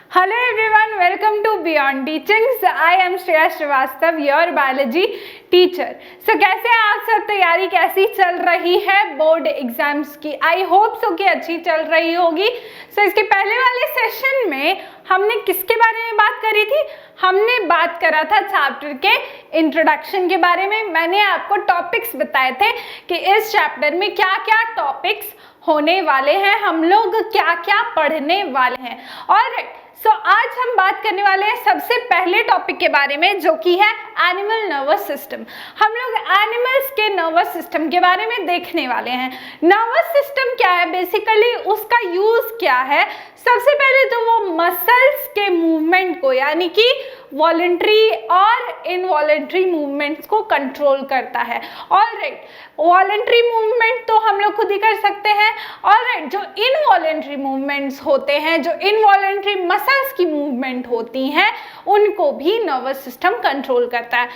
Hello everyone, welcome to Beyond Teachings. I am Shreya Srivastava, your biology teacher. So कैसे हैं आप सब? तैयारी कैसी चल रही है बोर्ड एग्जाम्स की? आई होप सो कि अच्छी चल रही होगी. सो इसके पहले वाले सेशन में हमने किसके बारे में बात करी थी? हमने बात करा था चैप्टर के इंट्रोडक्शन के बारे में. मैंने आपको टॉपिक्स बताए थे कि इस चैप्टर में क्या क्या टॉपिक्स होने वाले हैं, हम लोग क्या क्या पढ़ने वाले हैं. ऑलराइट, सो आज हम बात करने वाले हैं सबसे पहले टॉपिक के बारे में, जो कि है एनिमल नर्वस सिस्टम. हम लोग एनिमल्स के नर्वस सिस्टम के बारे में देखने वाले हैं. नर्वस सिस्टम क्या है, बेसिकली उसका यूज क्या है. सबसे पहले तो वो मसल्स के मूवमेंट को, यानी कि वॉलंटरी और इनवॉलंटरी मूवमेंट्स को कंट्रोल करता है. ऑलराइट, वॉलंटरी मूवमेंट तो हम लोग खुद ही कर सकते हैं. ऑलराइट, जो इनवॉलंटरी मूवमेंट्स होते हैं, जो इनवॉलंटरी मसल्स की मूवमेंट होती हैं, उनको भी नर्वस सिस्टम कंट्रोल करता है.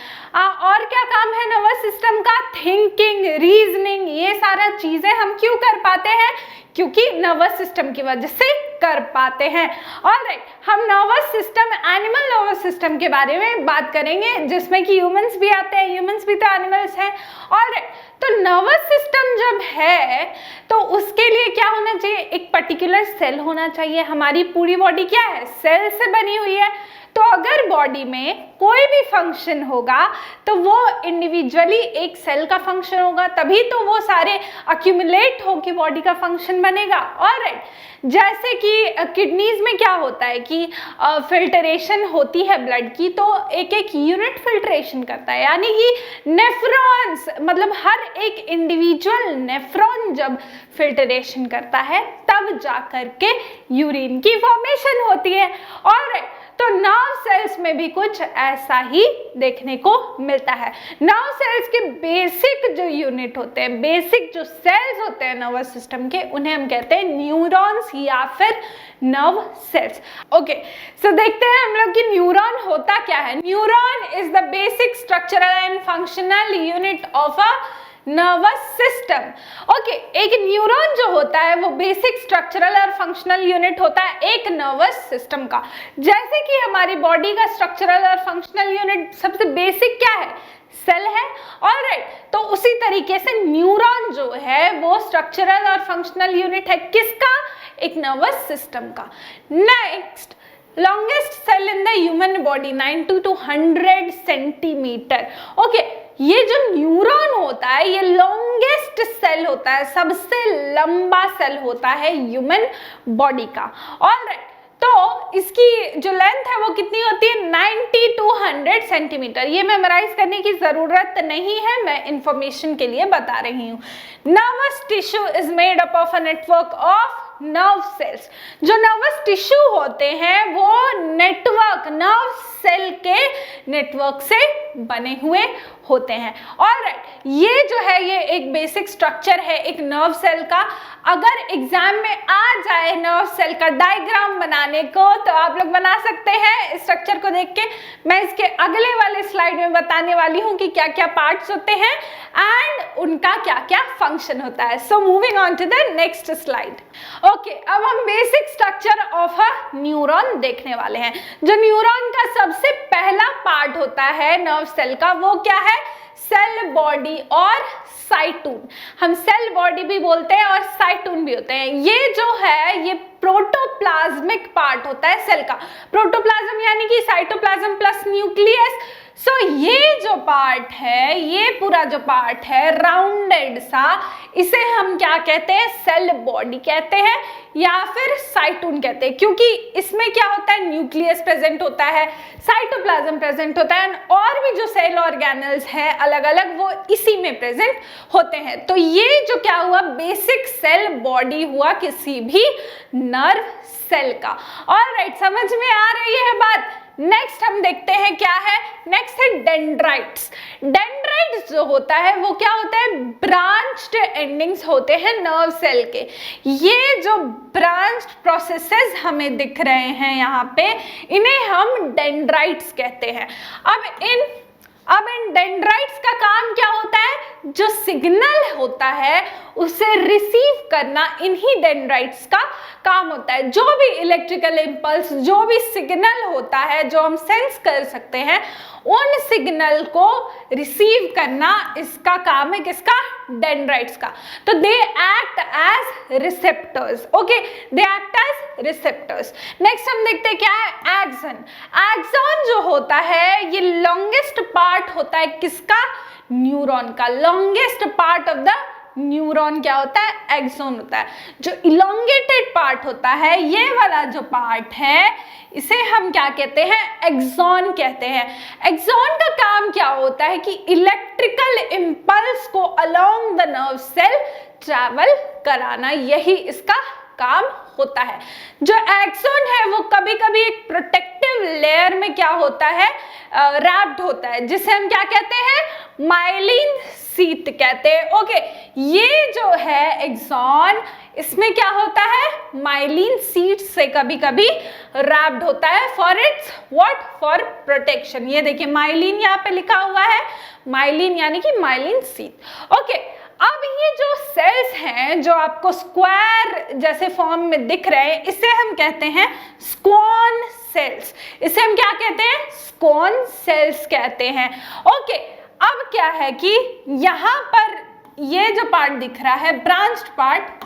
और क्या काम है नर्वस सिस्टम का? थिंकिंग, रीजनिंग, ये सारा चीजें हम क्यों कर पाते हैं? क्योंकि नर्वस सिस्टम की वजह से कर पाते हैं. ऑलराइट, हम nervous system, animal nervous system के बारे में बात करेंगे, जिसमें कि ह्यूमंस भी आते हैं. ह्यूमंस भी तो एनिमल्स हैं. ऑलराइट, तो नर्वस सिस्टम जब है तो उसके लिए क्या होना चाहिए? एक पर्टिकुलर सेल होना चाहिए. हमारी पूरी बॉडी क्या है? सेल से बनी हुई है. तो अगर बॉडी में कोई भी फंक्शन होगा तो वो इंडिविजुअली एक सेल का फंक्शन होगा, तभी तो वो सारे अक्यूमुलेट होकर बॉडी का फंक्शन बनेगा. ऑलराइट, जैसे कि किडनीज में क्या होता है कि फिल्टरेशन होती है ब्लड की, तो एक एक यूनिट फिल्ट्रेशन करता है, यानी कि नेफ्रॉन्स, मतलब हर एक इंडिविजुअल नेफ्रॉन जब फिल्टरेशन करता है तब जाकर के यूरिन की फॉर्मेशन होती है. ऑलराइट, तो नर्व सेल्स में भी कुछ ऐसा ही देखने को मिलता है. नर्व सेल्स के बेसिक जो यूनिट होते हैं, बेसिक जो सेल्स होते हैं नर्वस सिस्टम के, उन्हें हम कहते हैं न्यूरॉन्स या फिर नर्व सेल्स. ओके, सो देखते हैं हम लोग कि न्यूरॉन होता क्या है. Neuron is the basic structural and functional unit of a nervous system. Okay, एक न्यूरॉन जो होता है वो बेसिक स्ट्रक्चरल और फंक्शनल यूनिट होता है एक नर्वस सिस्टम का. जैसे कि हमारी बॉडी का स्ट्रक्चरल और फंक्शनल यूनिट सबसे बेसिक क्या है? सेल है. ऑलराइट, तो उसी तरीके से न्यूरॉन जो है वो स्ट्रक्चरल और फंक्शनल यूनिट है. किसका? एक नर्वस सिस्टम का. Next, longest cell in the human body 90 to 100 centimetre. Okay, ये जो न्यूरॉन होता है ये लॉन्गेस्ट सेल होता है, सबसे लंबा सेल होता है ह्यूमन बॉडी का. ऑलराइट, तो इसकी जो लेंथ है वो कितनी होती है? 90 to 100 सेंटीमीटर. ये मेमोराइज करने की जरूरत नहीं है, मैं इंफॉर्मेशन के लिए बता रही हूँ. Nervous tissue is made up of a network of nerve cells. जो नर्वस टिश्यू होते हैं वो नेटवर्क, नर्व सेल के नेटवर्क से बने हुए होते हैं. ऑलराइट, ये जो है ये एक बेसिक स्ट्रक्चर है एक नर्व सेल का. अगर एग्जाम में आ जाए नर्व सेल का डायग्राम बनाने को तो आप लोग बना सकते हैं इस स्ट्रक्चर को देख के. मैं इसके अगले वाले स्लाइड में बताने वाली हूँ कि क्या क्या पार्ट्स होते हैं एंड उनका क्या क्या फंक्शन होता है. So moving on to the next slide. Okay, अब हम basic structure of a neuron देखने वाले हैं. जो न्यूरॉन का सबसे पहला पार्ट होता है नर्व सेल का, वो क्या है? सेल बॉडी और साइटून. हम सेल बॉडी भी बोलते हैं और साइटून भी होते हैं. ये जो है ये प्रोटोप्लाज्मिक पार्ट होता है सेल का. प्रोटोप्लाज्म यानी कि साइटोप्लाज्म प्लस न्यूक्लियस. सो ये जो पार्ट है, ये पूरा जो पार्ट है राउंडेड सा, इसे हम क्या कहते हैं? सेल बॉडी कहते हैं या फिर साइटून कहते हैं, क्योंकि इसमें क्या होता है? न्यूक्लियस प्रेजेंट होता है, साइटोप्लाज्म प्रेजेंट होता है, और भी जो सेल ऑर्गेनल्स हैं अलग अलग वो इसी में प्रेजेंट होते हैं. तो ये जो क्या हुआ? बेसिक सेल बॉडी हुआ किसी भी नर्व सेल का. ऑलराइट, समझ में आ रही है बात? नेक्स्ट हम देखते हैं क्या है. नेक्स्ट है डेंड्राइट्स. डेंड्राइट्स जो होता है वो क्या होता है? ब्रांच्ड एंडिंग्स होते हैं नर्व सेल के. ये जो ब्रांच्ड प्रोसेसेस हमें दिख रहे हैं यहाँ पे, इन्हें हम डेंड्राइट्स कहते हैं. अब इन अब इन डेंड्राइट्स का काम क्या होता है, जो सिग्नल होता है उसे रिसीव करना इन्हीं डेंड्राइट्स का काम होता है। जो भी इलेक्ट्रिकल इंपल्स, जो भी सिग्नल होता है जो हम सेंस कर सकते हैं, उन सिग्नल को रिसीव करना इसका काम है, किसका, डेंड्राइट्स का। तो they act as receptors, okay, they act as receptors. Next हम देखते हैं क्या है, एक्सन। एक्सन जो होता है ये लॉन्गेस्ट पार्ट होता है किसका, न्यूरॉन का। Longest part of the neuron क्या होता है, एक्सोन होता है। जो इलोंगेटेड पार्ट होता है, ये वाला जो पार्ट है, इसे हम क्या कहते हैं, एक्सॉन कहते हैं। एक्सॉन का काम क्या होता है कि इलेक्ट्रिकल इंपल्स को along the nerve cell travel कराना, यही इसका काम होता है। जो एक्सॉन है वो कभी कभी एक प्रोटेक्टिव लेयर में क्या होता है, रैप्ड होता है, जिसे हम क्या कहते हैं, माइलिन शीथ कहते हैं। ओके, ये जो है एक्सॉन, इसमें क्या होता है, माइलिन शीथ से कभी कभी रैप्ड होता है for its what, for protection. ये देखिए माइलिन यहाँ पे लिखा हुआ है, माइलिन यानी कि माइलिन शीथ। ओके, अब ये जो सेल्स हैं जो आपको स्क्वायर जैसे फॉर्म में दिख रहे हैं, इसे हम कहते हैं स्क्वान सेल्स। इसे हम क्या कहते हैं, स्क्वान सेल्स कहते हैं। ओके, अब क्या है कि यहाँ पर ये जो पार्ट दिख रहा है, ब्रांच्ड पार्ट,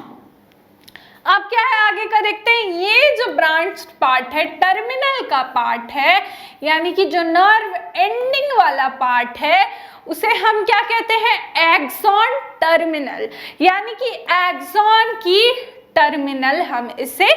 अब क्या है आगे का देखते हैं। ये जो ब्रांच्ड पार्ट है, टर्मिनल का पार्ट है, यानी कि जो नर्व एंडिंग वाला पार्ट है, उसे हम क्या कहते हैं, एक्सॉन टर्मिनल, यानी कि एक्सॉन की टर्मिनल हम इसे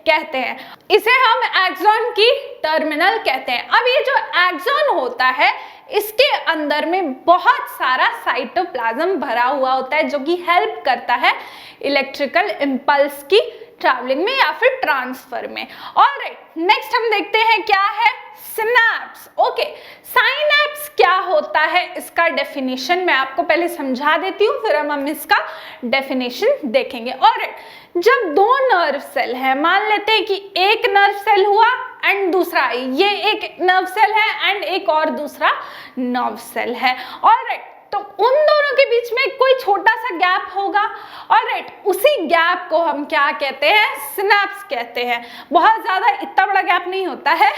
कहते हैं। इसे हम एक्सॉन की टर्मिनल कहते हैं। अब ये जो एक्सॉन होता है, इसके अंदर में बहुत सारा साइटोप्लाज्म भरा हुआ होता है, जो कि हेल्प करता है इलेक्ट्रिकल इंपल्स की ट्रैवलिंग में या फिर ट्रांसफर में। ऑलराइट, नेक्स्ट हम देखते हैं क्या है, सिनैप्स। ओके, साइनैप्स क्या होता है, इसका डेफिनेशन मैं आपको पहले समझा देती हूँ, फिर हम इसका डेफिनेशन देखेंगे। ऑलराइट, जब दो नर्व सेल है, मान लेते हैं कि एक नर्व सेल हुआ एंड दूसरा, ये एक नर्व सेल है एंड एक और दूसरा नर्व सेल है। ऑलराइट, तो उन दोनों के बीच में कोई छोटा सा गैप होगा। ऑलराइट, उसी गैप को हम क्या कहते हैं, सिनैप्स कहते हैं। बहुत ज्यादा इतना बड़ा गैप नहीं होता है।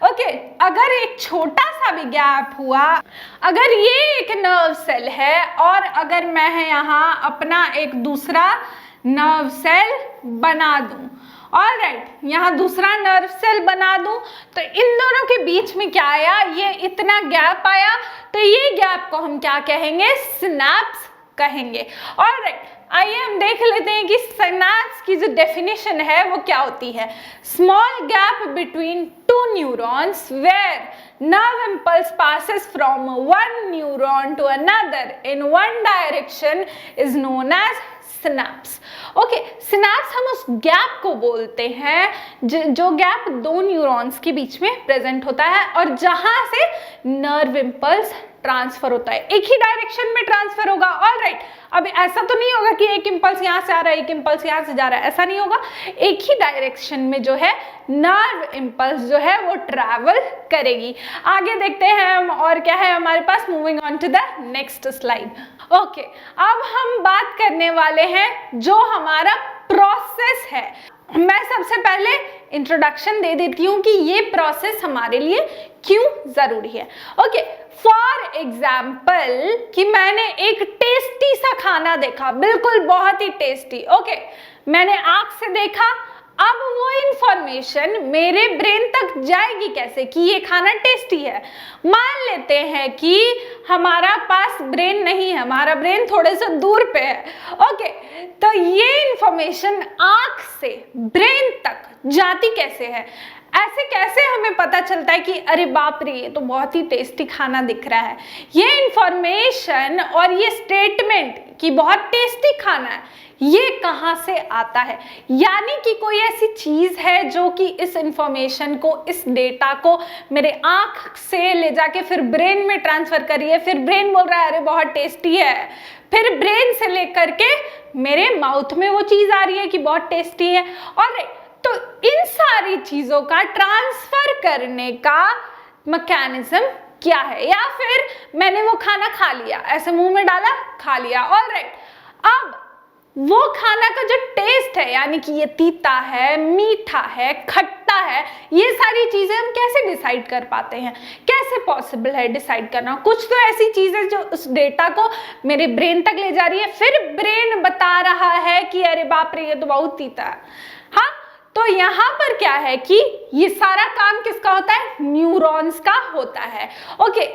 ओके, अगर एक छोटा सा भी गैप हुआ, अगर ये एक नर्व सेल है और अगर मैं यहाँ अपना एक दूसरा नर्व सेल बना दूं, ऑलराइट, यहाँ दूसरा नर्व सेल बना दूं, तो इन दोनों के बीच में क्या आया, ये इतना गैप आया, तो ये गैप को हम क्या कहेंगे, सिनैप्स कहेंगे। ऑलराइट, आइए हम देख लेते हैं कि सिनैप्स की जो डेफिनेशन है वो क्या होती है। Small gap between two neurons where nerve impulse passes from one neuron to another in one direction is known as synapse. Okay, synapse हम उस गैप को बोलते हैं जो गैप दो न्यूरॉन्स के बीच में प्रेजेंट होता है और जहां से नर्व इंपल्स ट्रांसफर होता है, एक ही डायरेक्शन में ट्रांसफर होगा। ऑलराइट, अब ऐसा तो नहीं होगा कि एक इंपल्स यहाँ से आ रहा है, एक इंपल्स यहाँ से जा रहा है, ऐसा नहीं होगा। एक ही डायरेक्शन में जो है नर्व इंपल्स जो है वो ट्रैवल करेगी। आगे देखते हैं हम और क्या है हमारे पास। Moving on to the next slide. Okay, अब हम बात करने वाले हैं जो हमारा प्रोसेस है। मैं सबसे पहले इंट्रोडक्शन दे देती हूँ कि ये प्रोसेस हमारे लिए क्यों जरूरी है। ओके, फॉर एग्जाम्पल कि मैंने एक टेस्टी सा खाना देखा, बिल्कुल बहुत ही टेस्टी। ओके, मैंने आंख से देखा, अब वो इंफॉर्मेशन मेरे ब्रेन तक जाएगी कैसे कि ये खाना टेस्टी है। मान लेते हैं कि हमारा पास ब्रेन नहीं है, हमारा ब्रेन थोड़े से दूर पे है। ओके, तो ये इंफॉर्मेशन आंख से ब्रेन तक जाती कैसे है, ऐसे कैसे हमें पता चलता है कि अरे बाप रे ये तो बहुत ही टेस्टी खाना दिख रहा है। ये इंफॉर्मेशन और ये स्टेटमेंट कि बहुत टेस्टी खाना है, ये कहाँ से आता है, यानी कि कोई ऐसी चीज है जो कि इस इंफॉर्मेशन को, इस डेटा को मेरे आंख से ले जाके फिर ब्रेन में ट्रांसफर करिए, फिर ब्रेन बोल रहा है अरे बहुत टेस्टी है, फिर ब्रेन से लेकर के मेरे माउथ में वो चीज आ रही है कि बहुत टेस्टी है। और तो इन सारी चीजों का ट्रांसफर करने का मैकेनिज्म क्या है, या फिर मैंने वो खाना खा लिया, ऐसे मुंह में डाला, खा लिया, ऑलराइट। अब वो खाना का जो टेस्ट है, यानी कि ये तीता है, मीठा है, खट्टा है, ये सारी चीजें हम कैसे डिसाइड कर पाते हैं, कैसे पॉसिबल है डिसाइड करना? कुछ तो ऐसी चीजें जो उस डेटा को मेरे ब्रेन तक ले जा रही है, फिर ब्रेन बता रहा है कि अरे बाप रे ये तो बहुत तीता है। हाँ, तो यहाँ पर क्या है कि ये सारा काम किसका होता है? न्यूरॉन्स का होता है। ओके,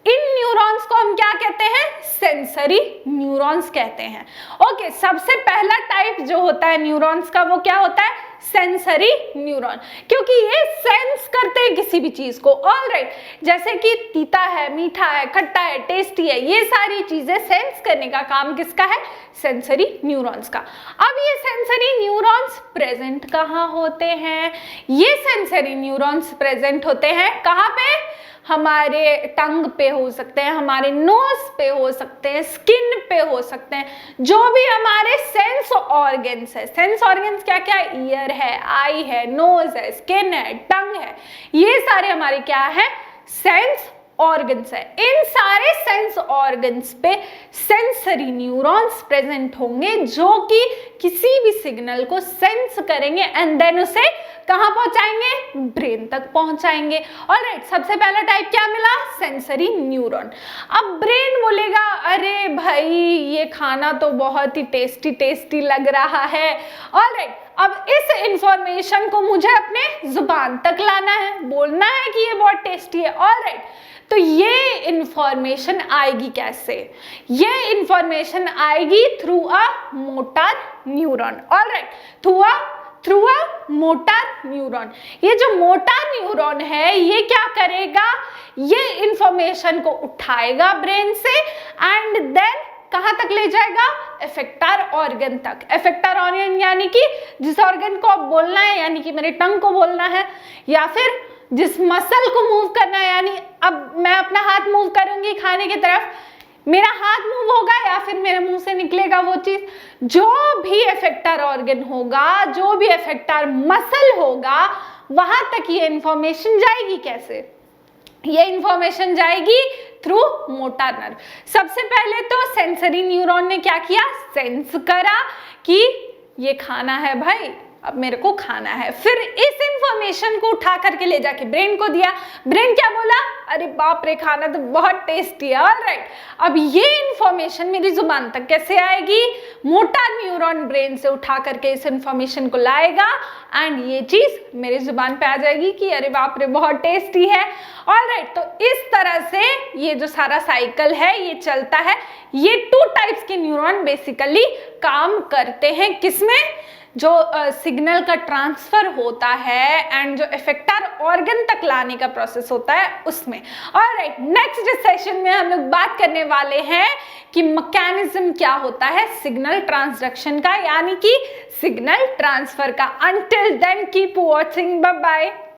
इन न्यूरॉन्स को हम क्या कहते हैं? सेंसरी न्यूरॉन्स कहते हैं। ओके, सबसे पहला टाइप जो होता है न्यूरॉन्स का वो क्या होता है? सेंसरी न्यूरॉन, क्योंकि ये सेंस करते हैं किसी भी चीज को। ऑलराइट, जैसे कि तीता है, मीठा है, खट्टा है, टेस्टी है, ये सारी चीजें सेंस करने का काम किसका है? सेंसरी न्यूरॉन्स का। अब ये सेंसरी न्यूरॉन्स प्रेजेंट कहाँ होते हैं? ये सेंसरी न्यूरॉन्स प्रेजेंट होते हैं कहाँ पे? हमारे टंग पे हो सकते हैं, हमारे नोज पे हो सकते हैं, स्किन पे हो सकते हैं, जो भी हमारे सेंस ऑर्गन्स है। सेंस ऑर्गन्स क्या क्या है? ईयर है, आई है, नोज है, स्किन है, टंग है, ये सारे हमारे क्या है? सेंस ऑर्गन्स है। इन सारे सेंस ऑर्गन्स पे सेंसरी न्यूरॉन्स प्रेजेंट होंगे जो कि किसी भी सिग्नल को सेंस करेंगे एंड देन उसे कहां पहुंचाएंगे? ब्रेन तक पहुंचाएंगे। ऑलराइट, सबसे पहला टाइप क्या मिला? Sensory neuron. अब ब्रेन बोलेगा अरे भाई ये खाना तो बहुत ही टेस्टी टेस्टी लग रहा है। ऑलराइट, अब इस इंफॉर्मेशन को मुझे अपने जुबान तक लाना है, बोलना है कि ये बहुत टेस्टी है। ऑलराइट, तो ये इंफॉर्मेशन आएगी कैसे? ये इंफॉर्मेशन आएगी through a motor neuron. Alright, through a motor neuron. ये जो मोटर न्यूरॉन है ये क्या करेगा? ये इंफॉर्मेशन को उठाएगा ब्रेन से एंड देन कहां तक ले जाएगा? इफेक्टर ऑर्गन तक। इफेक्टर ऑर्गन यानी कि जिस ऑर्गन को अब बोलना है, यानी कि मेरे टंग को बोलना है, या फिर जिस मसल को मूव करना है, यानी अब मैं अपना हाथ मूव करूंगी खाने की तरफ, मेरा हाथ मूव होगा या फिर मेरे मुंह से निकलेगा वो चीज। जो भी इफेक्टर ऑर्गन होगा, जो भी इफेक्टर मसल होगा, वहां तक ये इंफॉर्मेशन जाएगी कैसे? ये इंफॉर्मेशन जाएगी थ्रू मोटर नर्व। सबसे पहले तो सेंसरी न्यूरॉन ने क्या किया? सेंस करा कि ये खाना है भाई, अब मेरे को खाना है। फिर इस इंफॉर्मेशन को उठा करके ले जाके ब्रेन को दिया। ब्रेन क्या बोला? अरे बाप रे खाना तो बहुत टेस्टी है। ऑलराइट, अब ये इंफॉर्मेशन मेरी जुबान तक कैसे आएगी? मोटर न्यूरॉन ब्रेन से उठा करके इस इंफॉर्मेशन को लाएगा एंड ये चीज मेरी जुबान पे आ जाएगी कि अरे बाप रे बहुत टेस्टी है। ऑलराइट, तो इस तरह से ये जो सारा साइकिल है ये चलता है। ये 2 टाइप्स के न्यूरॉन बेसिकली काम करते हैं किसमें? जो सिग्नल का ट्रांसफर होता है एंड जो इफेक्टर ऑर्गन तक लाने का प्रोसेस होता है उसमें। ऑलराइट, नेक्स्ट सेशन में हम लोग बात करने वाले हैं कि मैकेनिज्म क्या होता है सिग्नल ट्रांसडक्शन का, यानी कि सिग्नल ट्रांसफर का। Until then keep watching, bye bye.